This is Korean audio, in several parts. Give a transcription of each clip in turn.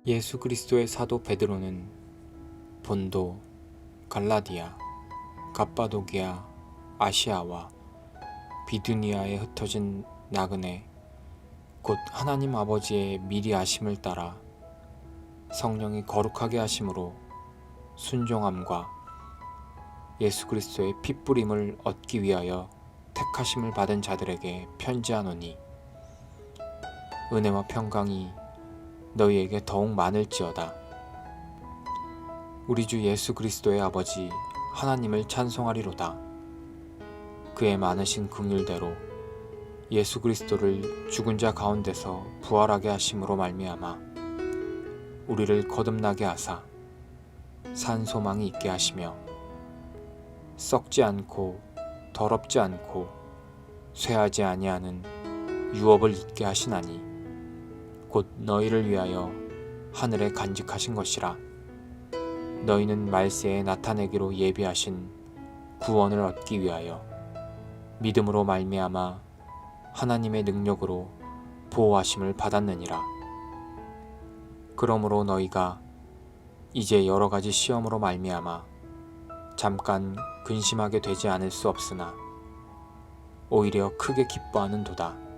예수 그리스도의 사도 베드로는 본도, 갈라디아, 갑바도기아, 아시아와 비두니아에 흩어진 나그네 곧 하나님 아버지의 미리 아심을 따라 성령이 거룩하게 하심으로 순종함과 예수 그리스도의 핏부림을 얻기 위하여 택하심을 받은 자들에게 편지하노니, 은혜와 평강이 너희에게 더욱 많을지어다. 우리 주 예수 그리스도의 아버지 하나님을 찬송하리로다. 그의 많으신 긍휼대로 예수 그리스도를 죽은 자 가운데서 부활하게 하심으로 말미암아 우리를 거듭나게 하사 산 소망이 있게 하시며 썩지 않고 더럽지 않고 쇠하지 아니하는 유업을 잊게 하시나니, 곧 너희를 위하여 하늘에 간직하신 것이라. 너희는 말세에 나타내기로 예비하신 구원을 얻기 위하여 믿음으로 말미암아 하나님의 능력으로 보호하심을 받았느니라. 그러므로 너희가 이제 여러 가지 시험으로 말미암아 잠깐 근심하게 되지 않을 수 없으나 오히려 크게 기뻐하는도다.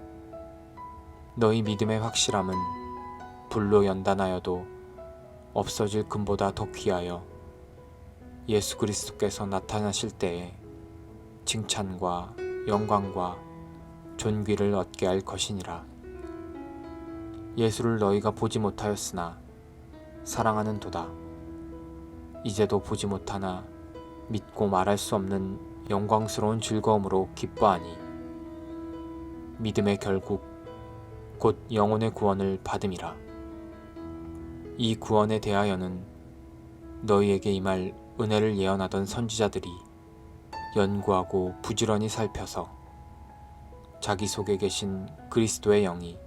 너희 믿음의 확실함은 불로 연단하여도 없어질 금보다 더 귀하여 예수 그리스도께서 나타나실 때에 칭찬과 영광과 존귀를 얻게 할 것이니라. 예수를 너희가 보지 못하였으나 사랑하는도다. 이제도 보지 못하나 믿고 말할 수 없는 영광스러운 즐거움으로 기뻐하니, 믿음의 결국 곧 영혼의 구원을 받음이라. 이 구원에 대하여는 너희에게 임할 은혜를 예언하던 선지자들이 연구하고 부지런히 살펴서 자기 속에 계신 그리스도의 영이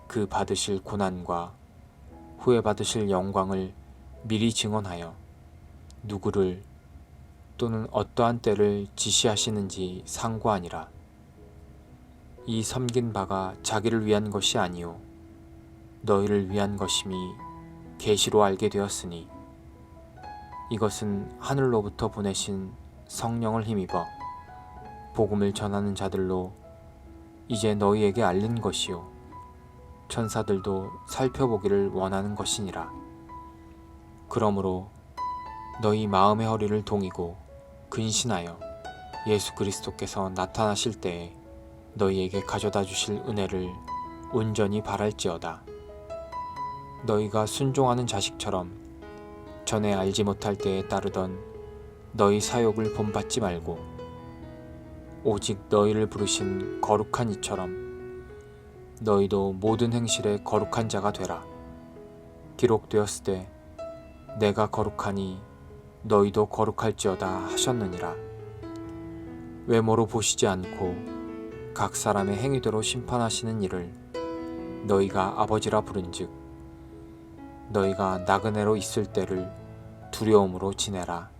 그 받으실 고난과 후에 받으실 영광을 미리 증언하여 누구를 또는 어떠한 때를 지시하시는지 상고하니라. 이 섬긴 바가 자기를 위한 것이 아니요 너희를 위한 것임이 계시로 알게 되었으니, 이것은 하늘로부터 보내신 성령을 힘입어 복음을 전하는 자들로 이제 너희에게 알린 것이요 천사들도 살펴보기를 원하는 것이니라. 그러므로 너희 마음의 허리를 동이고 근신하여 예수 그리스도께서 나타나실 때에 너희에게 가져다 주실 은혜를 온전히 바랄지어다. 너희가 순종하는 자식처럼 전에 알지 못할 때에 따르던 너희 사욕을 본받지 말고 오직 너희를 부르신 거룩한 이처럼 너희도 모든 행실에 거룩한 자가 되라. 기록되었으되 내가 거룩하니 너희도 거룩할지어다 하셨느니라. 외모로 보시지 않고 각 사람의 행위대로 심판하시는 이를 너희가 아버지라 부른즉 너희가 나그네로 있을 때를 두려움으로 지내라.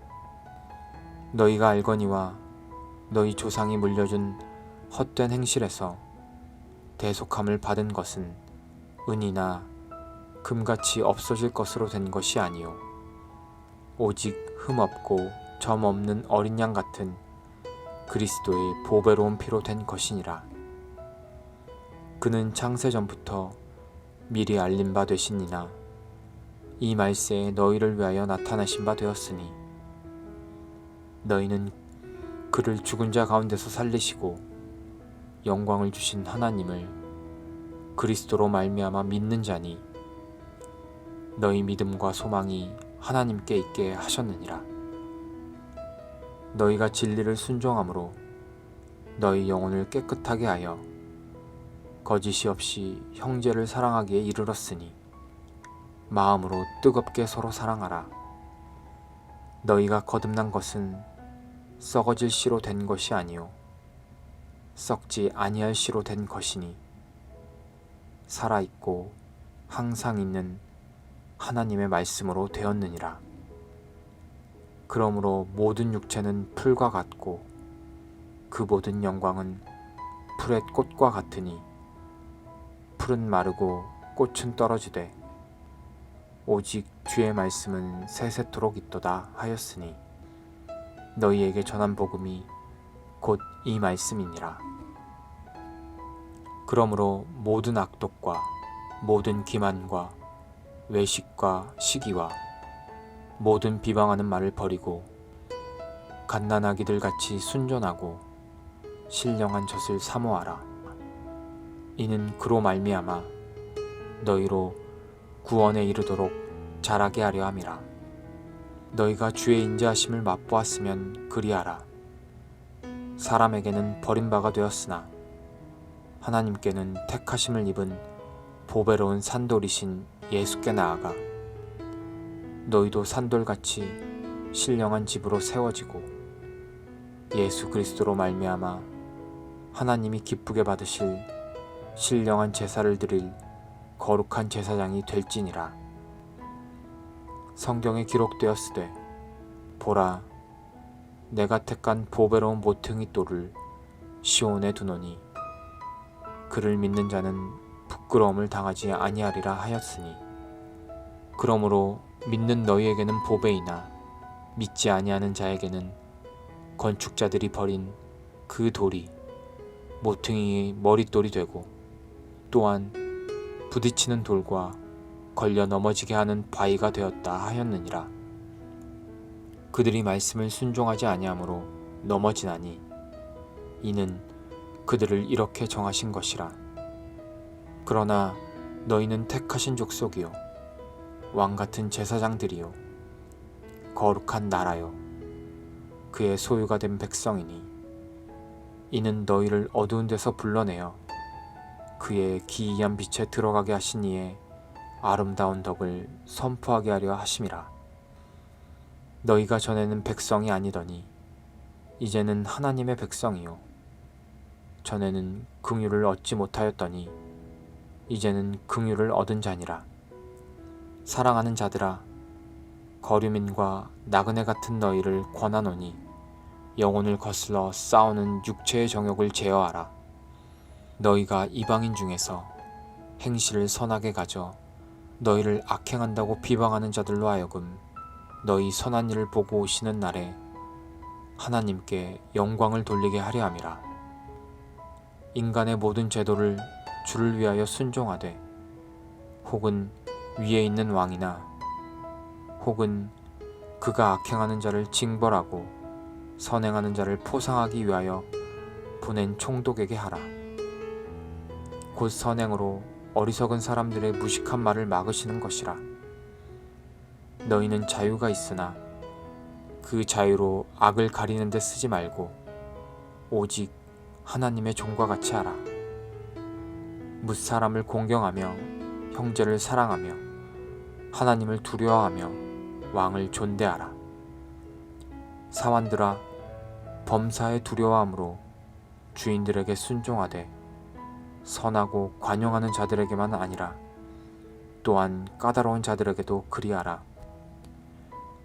너희가 알거니와 너희 조상이 물려준 헛된 행실에서 대속함을 받은 것은 은이나 금같이 없어질 것으로 된 것이 아니요 오직 흠없고 점 없는 어린 양 같은 그리스도의 보배로운 피로 된 것이니라. 그는 창세 전부터 미리 알린 바 되시니나 이 말세에 너희를 위하여 나타나신 바 되었으니, 너희는 그를 죽은 자 가운데서 살리시고 영광을 주신 하나님을 그리스도로 말미암아 믿는 자니, 너희 믿음과 소망이 하나님께 있게 하셨느니라. 너희가 진리를 순종함으로 너희 영혼을 깨끗하게 하여 거짓이 없이 형제를 사랑하기에 이르렀으니, 마음으로 뜨겁게 서로 사랑하라. 너희가 거듭난 것은 썩어질 씨로 된 것이 아니요 썩지 아니할 씨로 된 것이니, 살아있고 항상 있는 하나님의 말씀으로 되었느니라. 그러므로 모든 육체는 풀과 같고 그 모든 영광은 풀의 꽃과 같으니, 풀은 마르고 꽃은 떨어지되 오직 주의 말씀은 세세토록 있도다 하였으니 너희에게 전한 복음이 곧 이 말씀이니라. 그러므로 모든 악독과 모든 기만과 외식과 시기와 모든 비방하는 말을 버리고 갓난아기들 같이 순전하고 신령한 젖을 사모하라. 이는 그로 말미암아 너희로 구원에 이르도록 자라게 하려 함이라. 너희가 주의 인자하심을 맛보았으면 그리하라. 사람에게는 버림받아 되었으나 하나님께는 택하심을 입은 보배로운 산돌이신 예수께 나아가 너희도 산돌같이 신령한 집으로 세워지고 예수 그리스도로 말미암아 하나님이 기쁘게 받으실 신령한 제사를 드릴 거룩한 제사장이 될지니라. 성경에 기록되었으되 보라, 내가 택한 보배로운 모퉁이 돌을 시온에 두노니 그를 믿는 자는 부끄러움을 당하지 아니하리라 하였으니, 그러므로 믿는 너희에게는 보배이나 믿지 아니하는 자에게는 건축자들이 버린 그 돌이 모퉁이의 머릿돌이 되고 또한 부딪히는 돌과 걸려 넘어지게 하는 바위가 되었다 하였느니라. 그들이 말씀을 순종하지 아니하므로 넘어지나니 이는 그들을 이렇게 정하신 것이라. 그러나 너희는 택하신 족속이요 왕같은 제사장들이요 거룩한 나라요 그의 소유가 된 백성이니 이는 너희를 어두운 데서 불러내어 그의 기이한 빛에 들어가게 하신 이의 아름다운 덕을 선포하게 하려 하심이라. 너희가 전에는 백성이 아니더니 이제는 하나님의 백성이요 전에는 긍휼을 얻지 못하였더니 이제는 긍휼을 얻은 자니라. 사랑하는 자들아, 거류민과 나그네 같은 너희를 권하노니 영혼을 거슬러 싸우는 육체의 정욕을 제어하라. 너희가 이방인 중에서 행실을 선하게 가져 너희를 악행한다고 비방하는 자들로 하여금 너희 선한 일을 보고 오시는 날에 하나님께 영광을 돌리게 하려 함이라. 인간의 모든 제도를 주를 위하여 순종하되 혹은 위에 있는 왕이나 혹은 그가 악행하는 자를 징벌하고 선행하는 자를 포상하기 위하여 보낸 총독에게 하라. 곧 선행으로 어리석은 사람들의 무식한 말을 막으시는 것이라. 너희는 자유가 있으나 그 자유로 악을 가리는 데 쓰지 말고 오직 하나님의 종과 같이 하라. 뭇사람을 공경하며 형제를 사랑하며 하나님을 두려워하며 왕을 존대하라. 사환들아, 범사에 두려워함으로 주인들에게 순종하되 선하고 관용하는 자들에게만 아니라 또한 까다로운 자들에게도 그리하라.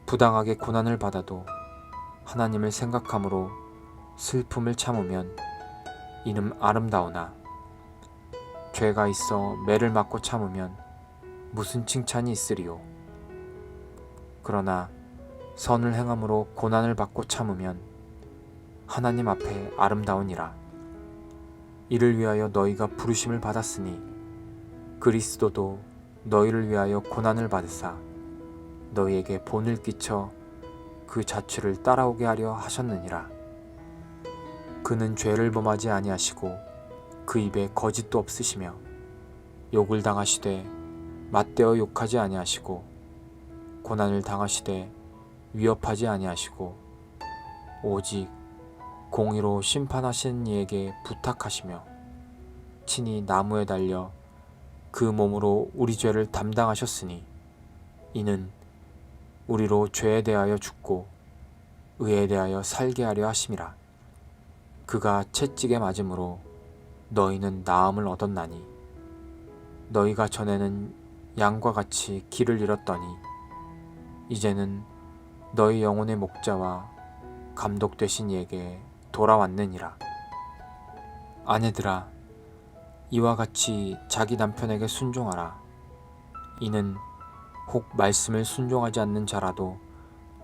부당하게 고난을 받아도 하나님을 생각함으로 슬픔을 참으면 이는 아름다우나 죄가 있어 매를 맞고 참으면 무슨 칭찬이 있으리요. 그러나 선을 행함으로 고난을 받고 참으면 하나님 앞에 아름다우니라. 이를 위하여 너희가 부르심을 받았으니 그리스도도 너희를 위하여 고난을 받으사 너희에게 본을 끼쳐 그 자취를 따라오게 하려 하셨느니라. 그는 죄를 범하지 아니하시고 그 입에 거짓도 없으시며 욕을 당하시되 맞대어 욕하지 아니하시고 고난을 당하시되 위협하지 아니하시고 오직 공의로 심판하시는 이에게 부탁하시며 친히 나무에 달려 그 몸으로 우리 죄를 담당하셨으니 이는 우리로 죄에 대하여 죽고 의에 대하여 살게 하려 하심이라. 그가 채찍에 맞음으로 너희는 나음을 얻었나니 너희가 전에는 양과 같이 길을 잃었더니 이제는 너희 영혼의 목자와 감독 되신 이에게 돌아왔느니라. 아내들아, 이와 같이 자기 남편에게 순종하라. 이는 혹 말씀을 순종하지 않는 자라도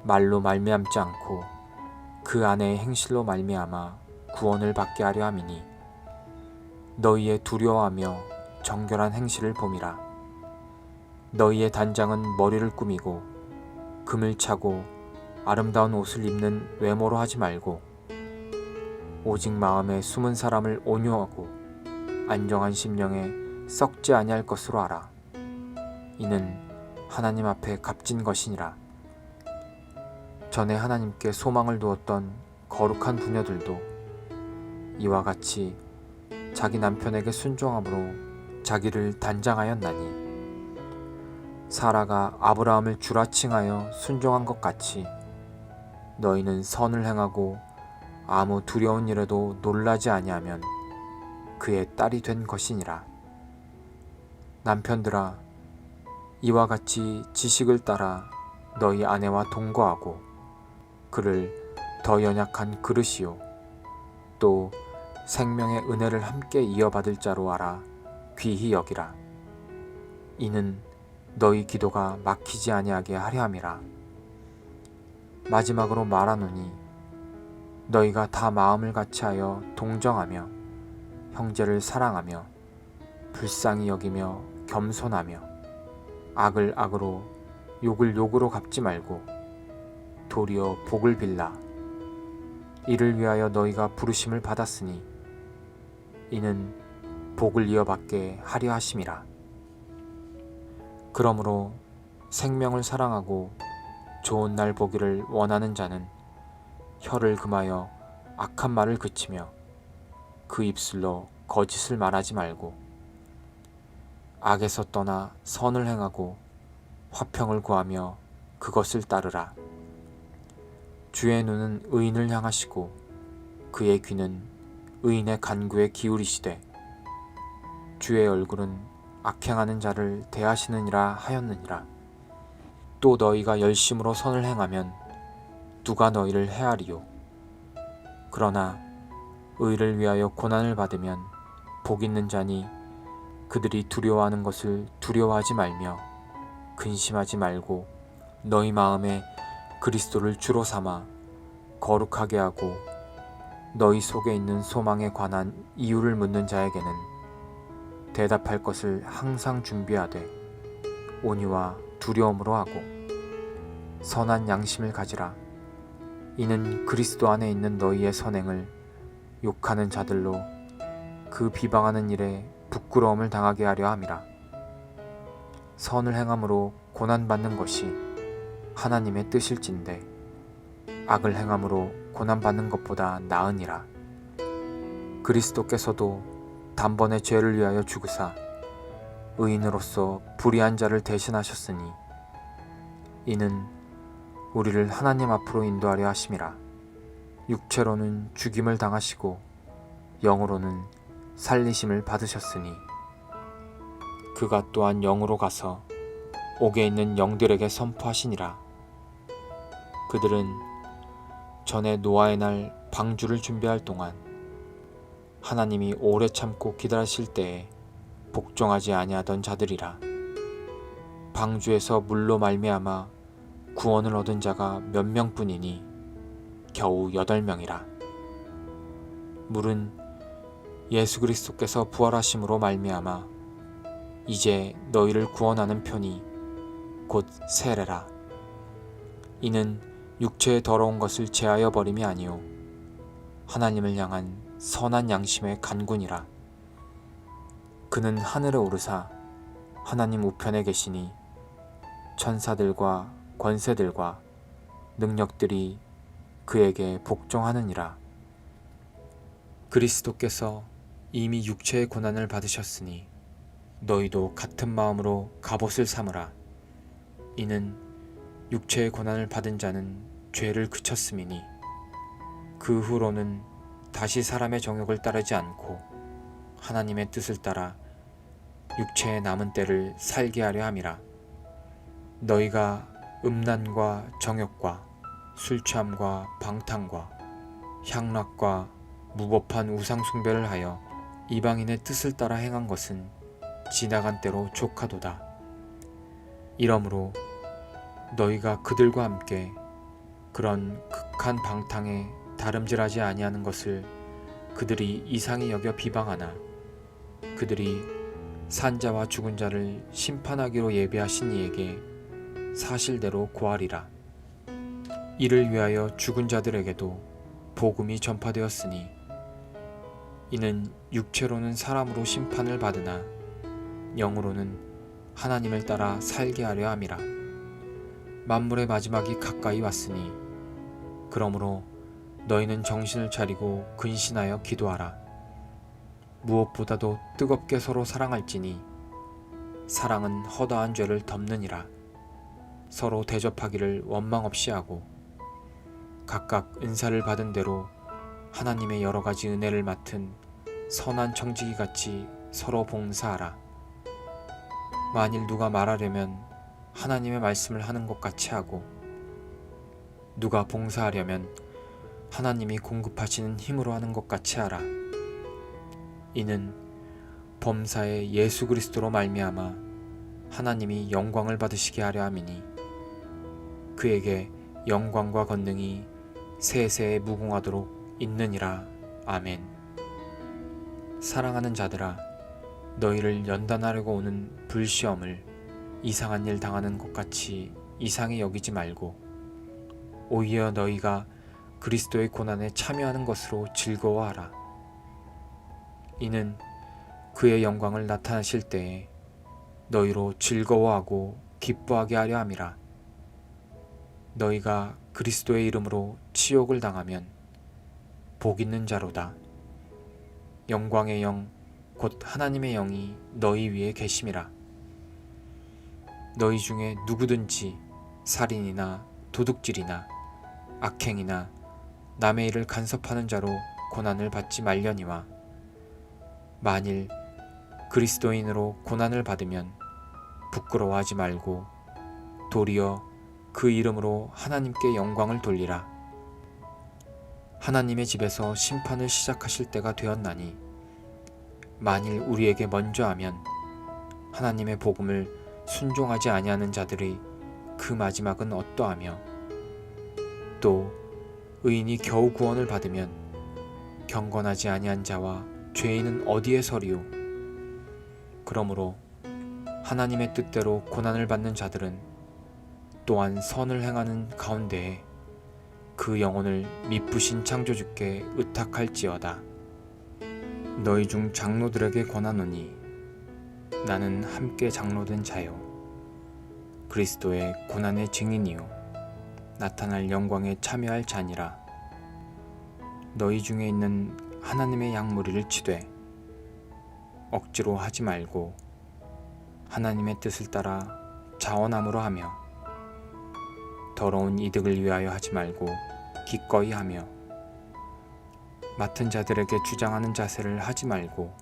말로 말미암지 않고 그 아내의 행실로 말미암아 구원을 받게 하려 함이니 너희의 두려워하며 정결한 행실을 봄이라. 너희의 단장은 머리를 꾸미고 금을 차고 아름다운 옷을 입는 외모로 하지 말고 오직 마음에 숨은 사람을 온유하고 안정한 심령에 썩지 아니할 것으로 알아. 이는 하나님 앞에 값진 것이니라. 전에 하나님께 소망을 두었던 거룩한 부녀들도 이와 같이 자기 남편에게 순종함으로 자기를 단장하였나니 사라가 아브라함을 주라 칭하여 순종한 것 같이 너희는 선을 행하고 아무 두려운 일에도 놀라지 아니하면 그의 딸이 된 것이니라. 남편들아, 이와 같이 지식을 따라 너희 아내와 동거하고 그를 더 연약한 그릇이요 또 생명의 은혜를 함께 이어받을 자로 알아 귀히 여기라. 이는 너희 기도가 막히지 아니하게 하려 함이라. 마지막으로 말하노니 너희가 다 마음을 같이하여 동정하며 형제를 사랑하며 불쌍히 여기며 겸손하며 악을 악으로 욕을 욕으로 갚지 말고 도리어 복을 빌라. 이를 위하여 너희가 부르심을 받았으니 이는 복을 이어받게 하려 하심이라. 그러므로 생명을 사랑하고 좋은 날 보기를 원하는 자는 혀를 금하여 악한 말을 그치며 그 입술로 거짓을 말하지 말고 악에서 떠나 선을 행하고 화평을 구하며 그것을 따르라. 주의 눈은 의인을 향하시고 그의 귀는 의인의 간구에 기울이시되 주의 얼굴은 악행하는 자를 대하시느니라 하였느니라. 또 너희가 열심으로 선을 행하면 누가 너희를 해하리요. 그러나 의를 위하여 고난을 받으면 복 있는 자니 그들이 두려워하는 것을 두려워하지 말며 근심하지 말고 너희 마음에 그리스도를 주로 삼아 거룩하게 하고 너희 속에 있는 소망에 관한 이유를 묻는 자에게는 대답할 것을 항상 준비하되 온유와 두려움으로 하고 선한 양심을 가지라. 이는 그리스도 안에 있는 너희의 선행을 욕하는 자들로 그 비방하는 일에 부끄러움을 당하게 하려 함이라. 선을 행함으로 고난받는 것이 하나님의 뜻일진데 악을 행함으로 고난받는 것보다 나으니라. 그리스도께서도 단번에 죄를 위하여 죽으사 의인으로서 불의한 자를 대신하셨으니 이는 우리를 하나님 앞으로 인도하려 하심이라. 육체로는 죽임을 당하시고 영으로는 살리심을 받으셨으니 그가 또한 영으로 가서 옥에 있는 영들에게 선포하시니라. 그들은 전에 노아의 날 방주를 준비할 동안 하나님이 오래 참고 기다리실 때에 복종하지 아니하던 자들이라. 방주에서 물로 말미암아 구원을 얻은 자가 몇 명뿐이니 겨우 8명이라. 물은 예수 그리스도께서 부활하심으로 말미암아 이제 너희를 구원하는 편이 곧 세례라. 이는 육체의 더러운 것을 제하여 버림이 아니요 하나님을 향한 선한 양심의 간군이라. 그는 하늘에 오르사 하나님 우편에 계시니 천사들과 권세들과 능력들이 그에게 복종하느니라. 그리스도께서 이미 육체의 고난을 받으셨으니 너희도 같은 마음으로 갑옷을 삼으라. 이는 육체의 고난을 받은 자는 죄를 그쳤음이니 그 후로는 다시 사람의 정욕을 따르지 않고 하나님의 뜻을 따라 육체의 남은 때를 살게 하려 함이라. 너희가 음란과 정욕과 술취함과 방탕과 향락과 무법한 우상 숭배를 하여 이방인의 뜻을 따라 행한 것은 지나간 때로 족하도다. 이러므로 너희가 그들과 함께 그런 극한 방탕에 다름질하지 아니하는 것을 그들이 이상히 여겨 비방하나 그들이 산자와 죽은 자를 심판하기로 예비하신 이에게 사실대로 고하리라. 이를 위하여 죽은 자들에게도 복음이 전파되었으니 이는 육체로는 사람으로 심판을 받으나 영으로는 하나님을 따라 살게 하려 함이라. 만물의 마지막이 가까이 왔으니 그러므로 너희는 정신을 차리고 근신하여 기도하라. 무엇보다도 뜨겁게 서로 사랑할지니 사랑은 허다한 죄를 덮느니라. 서로 대접하기를 원망 없이 하고 각각 은사를 받은 대로 하나님의 여러 가지 은혜를 맡은 선한 청지기 같이 서로 봉사하라. 만일 누가 말하려면 하나님의 말씀을 하는 것 같이 하고 누가 봉사하려면 하나님이 공급하시는 힘으로 하는 것 같이 하라. 이는 범사의 예수 그리스도로 말미암아 하나님이 영광을 받으시게 하려 함이니 그에게 영광과 권능이 세세에 무궁하도록 있느니라. 아멘. 사랑하는 자들아, 너희를 연단하려고 오는 불시험을 이상한 일 당하는 것 같이 이상히 여기지 말고 오히려 너희가 그리스도의 고난에 참여하는 것으로 즐거워하라. 이는 그의 영광을 나타내실 때에 너희로 즐거워하고 기뻐하게 하려 함이라. 너희가 그리스도의 이름으로 치욕을 당하면 복 있는 자로다. 영광의 영 곧 하나님의 영이 너희 위에 계심이라. 너희 중에 누구든지 살인이나 도둑질이나 악행이나 남의 일을 간섭하는 자로 고난을 받지 말려니와 만일 그리스도인으로 고난을 받으면 부끄러워하지 말고 도리어 그 이름으로 하나님께 영광을 돌리라. 하나님의 집에서 심판을 시작하실 때가 되었나니 만일 우리에게 먼저 하면 하나님의 복음을 순종하지 아니하는 자들의 그 마지막은 어떠하며 또 의인이 겨우 구원을 받으면 경건하지 아니한 자와 죄인은 어디에 서리요. 그러므로 하나님의 뜻대로 고난을 받는 자들은 또한 선을 행하는 가운데에 그 영혼을 미쁘신 창조주께 의탁할지어다. 너희 중 장로들에게 권하노니 나는 함께 장로된 자요 그리스도의 고난의 증인이요 나타날 영광에 참여할 자니라. 너희 중에 있는 하나님의 양무리를 치되 억지로 하지 말고 하나님의 뜻을 따라 자원함으로 하며 더러운 이득을 위하여 하지 말고 기꺼이 하며 맡은 자들에게 주장하는 자세를 하지 말고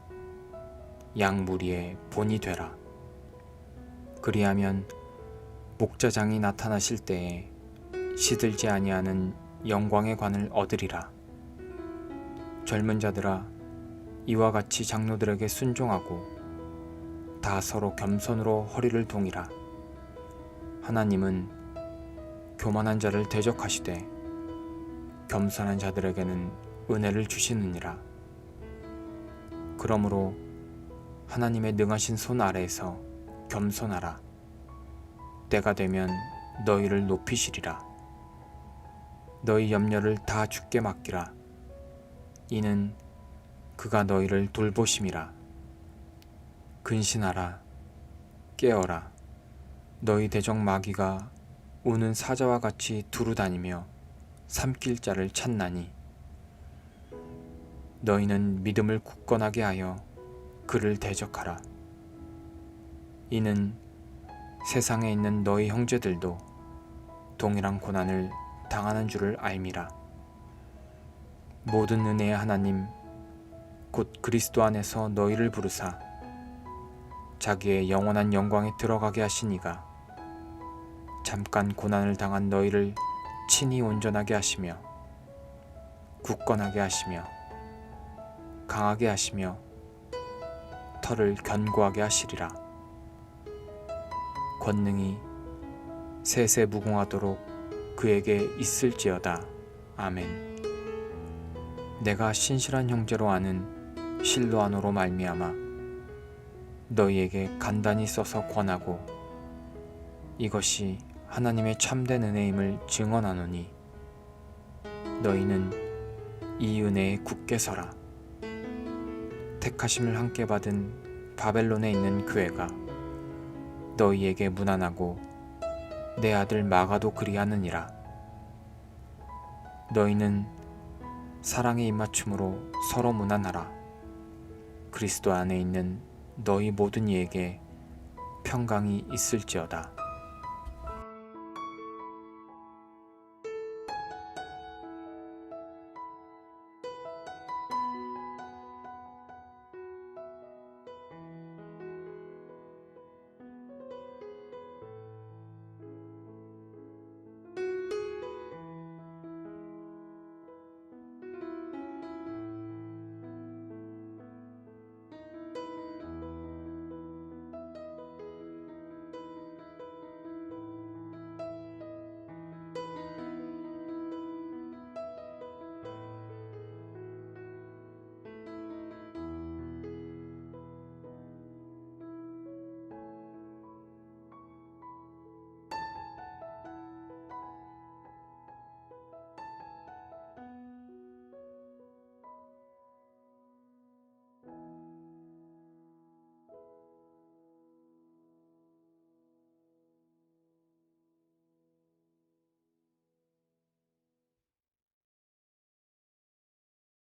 양무리의 본이 되라. 그리하면 목자장이 나타나실 때에 시들지 아니하는 영광의 관을 얻으리라. 젊은 자들아, 이와 같이 장로들에게 순종하고 다 서로 겸손으로 허리를 동이라. 하나님은 교만한 자를 대적하시되 겸손한 자들에게는 은혜를 주시느니라. 그러므로 하나님의 능하신 손 아래에서 겸손하라. 때가 되면 너희를 높이시리라. 너희 염려를 다 주께 맡기라. 이는 그가 너희를 돌보심이라. 근신하라. 깨어라. 너희 대적 마귀가 우는 사자와 같이 두루 다니며 삼킬 자를 찾나니 너희는 믿음을 굳건하게 하여 그를 대적하라. 이는 세상에 있는 너희 형제들도 동일한 고난을 당하는 줄을 알미라. 모든 은혜의 하나님 곧 그리스도 안에서 너희를 부르사 자기의 영원한 영광에 들어가게 하시니가 잠깐 고난을 당한 너희를 친히 온전하게 하시며 굳건하게 하시며 강하게 하시며 터를 견고하게 하시리라. 권능이 세세 무궁하도록 그에게 있을지어다. 아멘. 내가 신실한 형제로 아는 실로아노로 말미암아 너희에게 간단히 써서 권하고 이것이 하나님의 참된 은혜임을 증언하노니 너희는 이 은혜에 굳게 서라. 택하심을 함께 받은 바벨론에 있는 교회가 너희에게 문안하고 내 아들 마가도 그리하느니라. 너희는 사랑의 입맞춤으로 서로 문안하라. 그리스도 안에 있는 너희 모든 이에게 평강이 있을지어다.